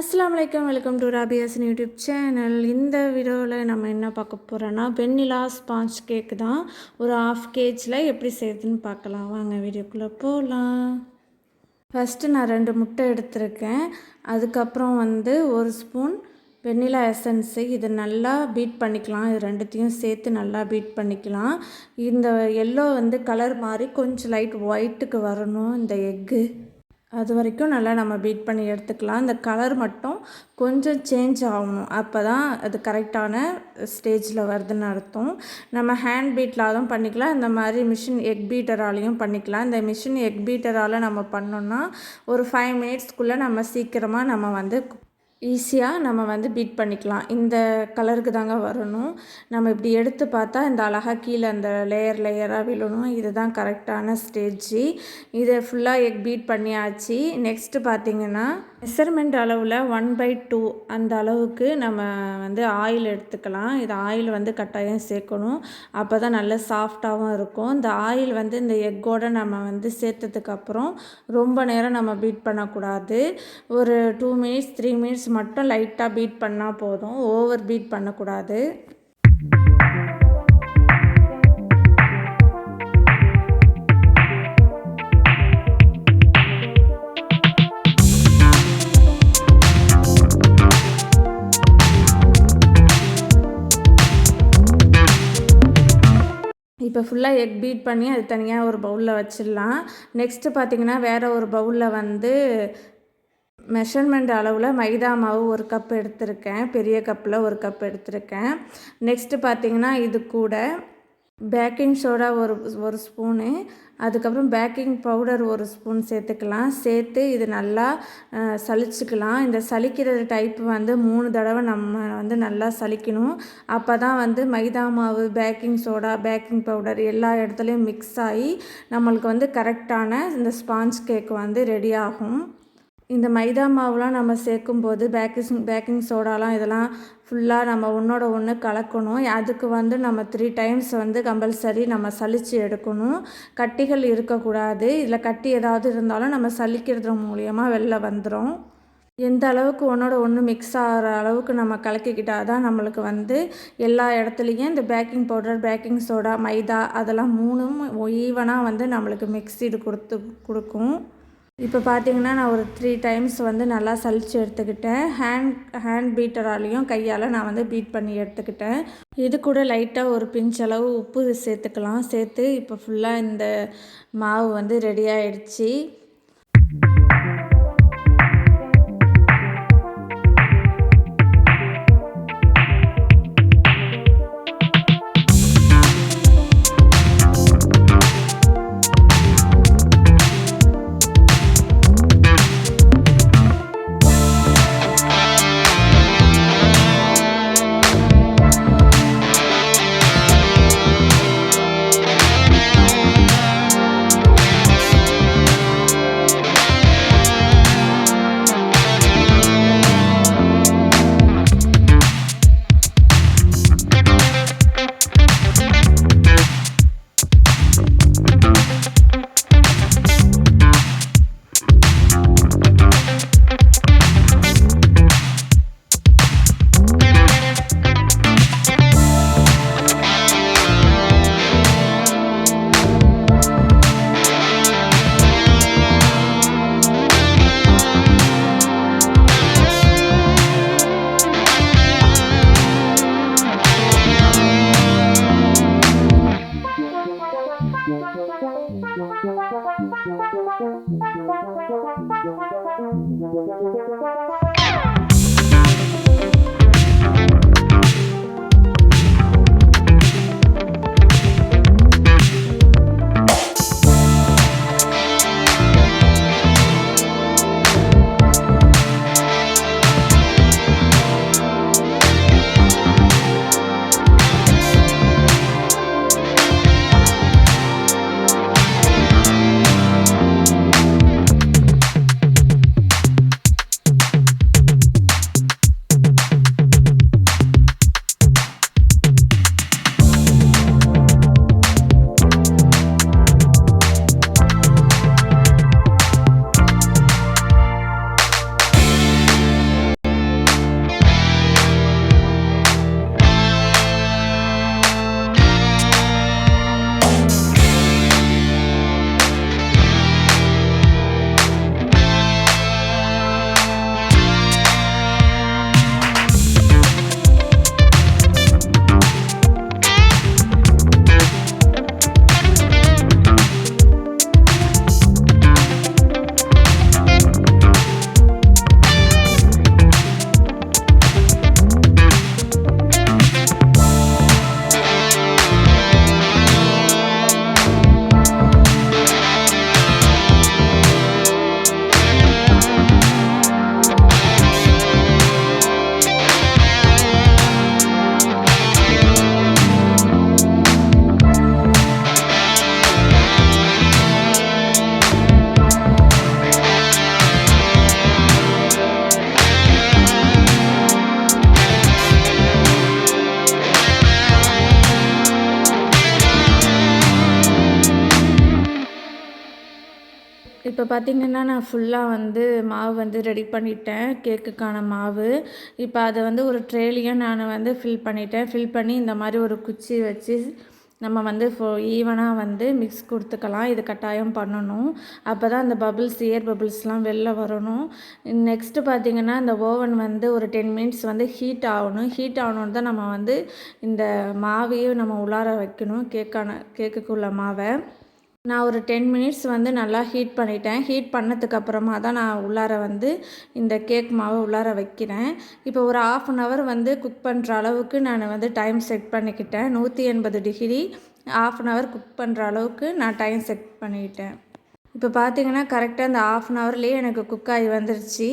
அஸ்ஸலாமு அலைக்கும். Welcome to Rabia's YouTube channel. இந்த வீடியோவில் நம்ம என்ன பார்க்க போகிறோன்னா வெண்ணிலா ஸ்பாஞ்ச் கேக்கு தான். ஒரு 1/2 kgல எப்படி செய்யுதுன்னு பார்க்கலாம். வாங்க வீடியோக்குள்ளே போகலாம். ஃபஸ்ட்டு நான் 2 முட்டை எடுத்திருக்கேன். அதுக்கப்புறம் 1 ஸ்பூன் வெண்ணிலா எசன்ஸு. இது நல்லா பீட் பண்ணிக்கலாம். இது ரெண்டுத்தையும் சேர்த்து நல்லா பீட் பண்ணிக்கலாம். இந்த எல்லோ கலர் மாதிரி கொஞ்சம் லைட் ஒயிட்டுக்கு வரணும் இந்த எக்கு. அது வரைக்கும் நல்லா நம்ம பீட் பண்ணி எடுத்துக்கலாம். இந்த கலர் மட்டும் கொஞ்சம் சேஞ்ச் ஆகணும். அப்போ தான் அது கரெக்டான ஸ்டேஜில் வருதுன்னு அர்த்தம். நம்ம ஹேண்ட் பீட்லாலும் பண்ணிக்கலாம், இந்த மாதிரி மிஷின் எக் பீட்டராலையும் பண்ணிக்கலாம். இந்த மிஷின் எக் பீட்டரால் நம்ம பண்ணோன்னா ஒரு 5 மினிட்ஸ்க்குள்ளே நம்ம சீக்கிரமாக நம்ம ஈஸியாக நம்ம பீட் பண்ணிக்கலாம். இந்த கலருக்கு தாங்க வரணும். நம்ம இப்படி எடுத்து பார்த்தா இந்த அழகாக கீழே அந்த லேயராக விழணும். இதுதான் கரெக்டான ஸ்டேஜ். இதை ஃபுல்லாக எக் பீட் பண்ணியாச்சு. நெக்ஸ்ட்டு பார்த்திங்கன்னா மெஷர்மெண்ட் அளவில் 1/2 அந்த அளவுக்கு நம்ம ஆயில் எடுத்துக்கலாம். இது ஆயில் கட்டாயம் சேர்க்கணும். அப்போ தான் நல்ல சாஃப்டாகவும் இருக்கும். இந்த ஆயில் இந்த எக்கோடு நம்ம சேர்த்ததுக்கப்புறம் ரொம்ப நேரம் நம்ம பீட் பண்ணக்கூடாது. ஒரு 2 மினிட்ஸ் 3 மினிட்ஸ் மட்டும் லைட்டாக பீட் பண்ணால் போதும். ஓவர் பீட் பண்ணக்கூடாது. இப்போ ஃபுல்லாக எக் பீட் பண்ணி அது தனியாக ஒரு பவுலில் வச்சிடலாம். நெக்ஸ்ட்டு பார்த்திங்கன்னா வேறு ஒரு பவுலில் மெஷர்மெண்ட் அளவில் மைதா மாவு 1 கப் எடுத்திருக்கேன். பெரிய கப்பில் 1 கப் எடுத்திருக்கேன். நெக்ஸ்ட்டு பார்த்திங்கன்னா இது கூட பேக்கிங் சோடா ஒரு ஸ்பூனு, அதுக்கப்புறம் பேக்கிங் பவுடர் 1 ஸ்பூன் சேர்த்துக்கலாம். சேர்த்து இது நல்லா சலிச்சுக்கலாம். இந்த சலிக்கிற டைப் 3 தடவை நம்ம நல்லா சலிக்கணும். அப்போ தான் மைதா மாவு, பேக்கிங் சோடா, பேக்கிங் பவுடர் எல்லா இடத்துலையும் மிக்ஸ் ஆகி நம்மளுக்கு கரெக்டான இந்த ஸ்பாஞ்ச் கேக் ரெடி ஆகும். இந்த மைதா மாவுலாம் நம்ம சேர்க்கும்போது பேக்கிங் சோடாலாம் இதெல்லாம் ஃபுல்லாக நம்ம ஒன்றோட ஒன்று கலக்கணும். அதுக்கு நம்ம 3 டைம்ஸ் கம்பல்சரி நம்ம சலித்து எடுக்கணும். கட்டிகள் இருக்கக்கூடாது. இதில் கட்டி ஏதாவது இருந்தாலும் நம்ம சலிக்கிறது மூலியமாக வெளில வந்துடும். எந்த அளவுக்கு ஒன்றோட ஒன்று மிக்ஸ் ஆகிற அளவுக்கு நம்ம கலக்கிக்கிட்டால் தான் நம்மளுக்கு எல்லா இடத்துலையும் இந்த பேக்கிங் பவுடர், பேக்கிங் சோடா, மைதா அதெல்லாம் 3ம் ஈவனாக நம்மளுக்கு மிக்ஸிடு கொடுக்கும். இப்போ பார்த்திங்கன்னா நான் ஒரு 3 டைம்ஸ் நல்லா சலித்து எடுத்துக்கிட்டேன். ஹேண்ட் பீட்டராலையும் கையால் நான் பீட் பண்ணி எடுத்துக்கிட்டேன். இது கூட லைட்டாக ஒரு பிஞ்ச் அளவு உப்பு சேர்த்துக்கலாம். சேர்த்து இப்போ ஃபுல்லாக இந்த மாவு ரெடி ஆகிடுச்சி. இப்போ பார்த்திங்கன்னா நான் ஃபுல்லாக வந்து மாவு வந்து ரெடி பண்ணிட்டேன், கேக்குக்கான மாவு. இப்போ அதை வந்து ஒரு ட்ரேலையும் நான் வந்து ஃபில் பண்ணிட்டேன். ஃபில் பண்ணி இந்த மாதிரி ஒரு குச்சி வச்சு நம்ம வந்து ஈவனாக வந்து மிக்ஸ் கொடுத்துக்கலாம். இது கட்டாயம் பண்ணணும். அப்போ தான் அந்த பபிள்ஸ், ஏர் பபிள்ஸ்லாம் வெளில வரணும். நெக்ஸ்ட்டு பார்த்திங்கன்னா இந்த ஓவன் வந்து ஒரு 10 மினிட்ஸ் வந்து ஹீட் ஆகணும். ஹீட் ஆகணுன்னு தான் நம்ம வந்து இந்த மாவையும் நம்ம உள்ளார வைக்கணும், கேக்குக்குள்ள மாவை. நான் ஒரு 10 மினிட்ஸ் வந்து நல்லா ஹீட் பண்ணிட்டேன். ஹீட் பண்ணதுக்கப்புறமா தான் நான் உள்ளார வந்து இந்த கேக் மாவை உள்ளார வைக்கிறேன். இப்போ ஒரு 1/2 அன் ஹவர் வந்து குக் பண்ணுற அளவுக்கு நான் வந்து டைம் செட் பண்ணிக்கிட்டேன். 180 டிகிரி 1/2 அன் ஹவர் குக் பண்ணுற அளவுக்கு நான் டைம் செட் பண்ணிக்கிட்டேன். இப்போ பார்த்திங்கன்னா கரெக்டாக இந்த 1/2 அன் ஹவர்லேயே எனக்கு குக் ஆகி வந்துருச்சு.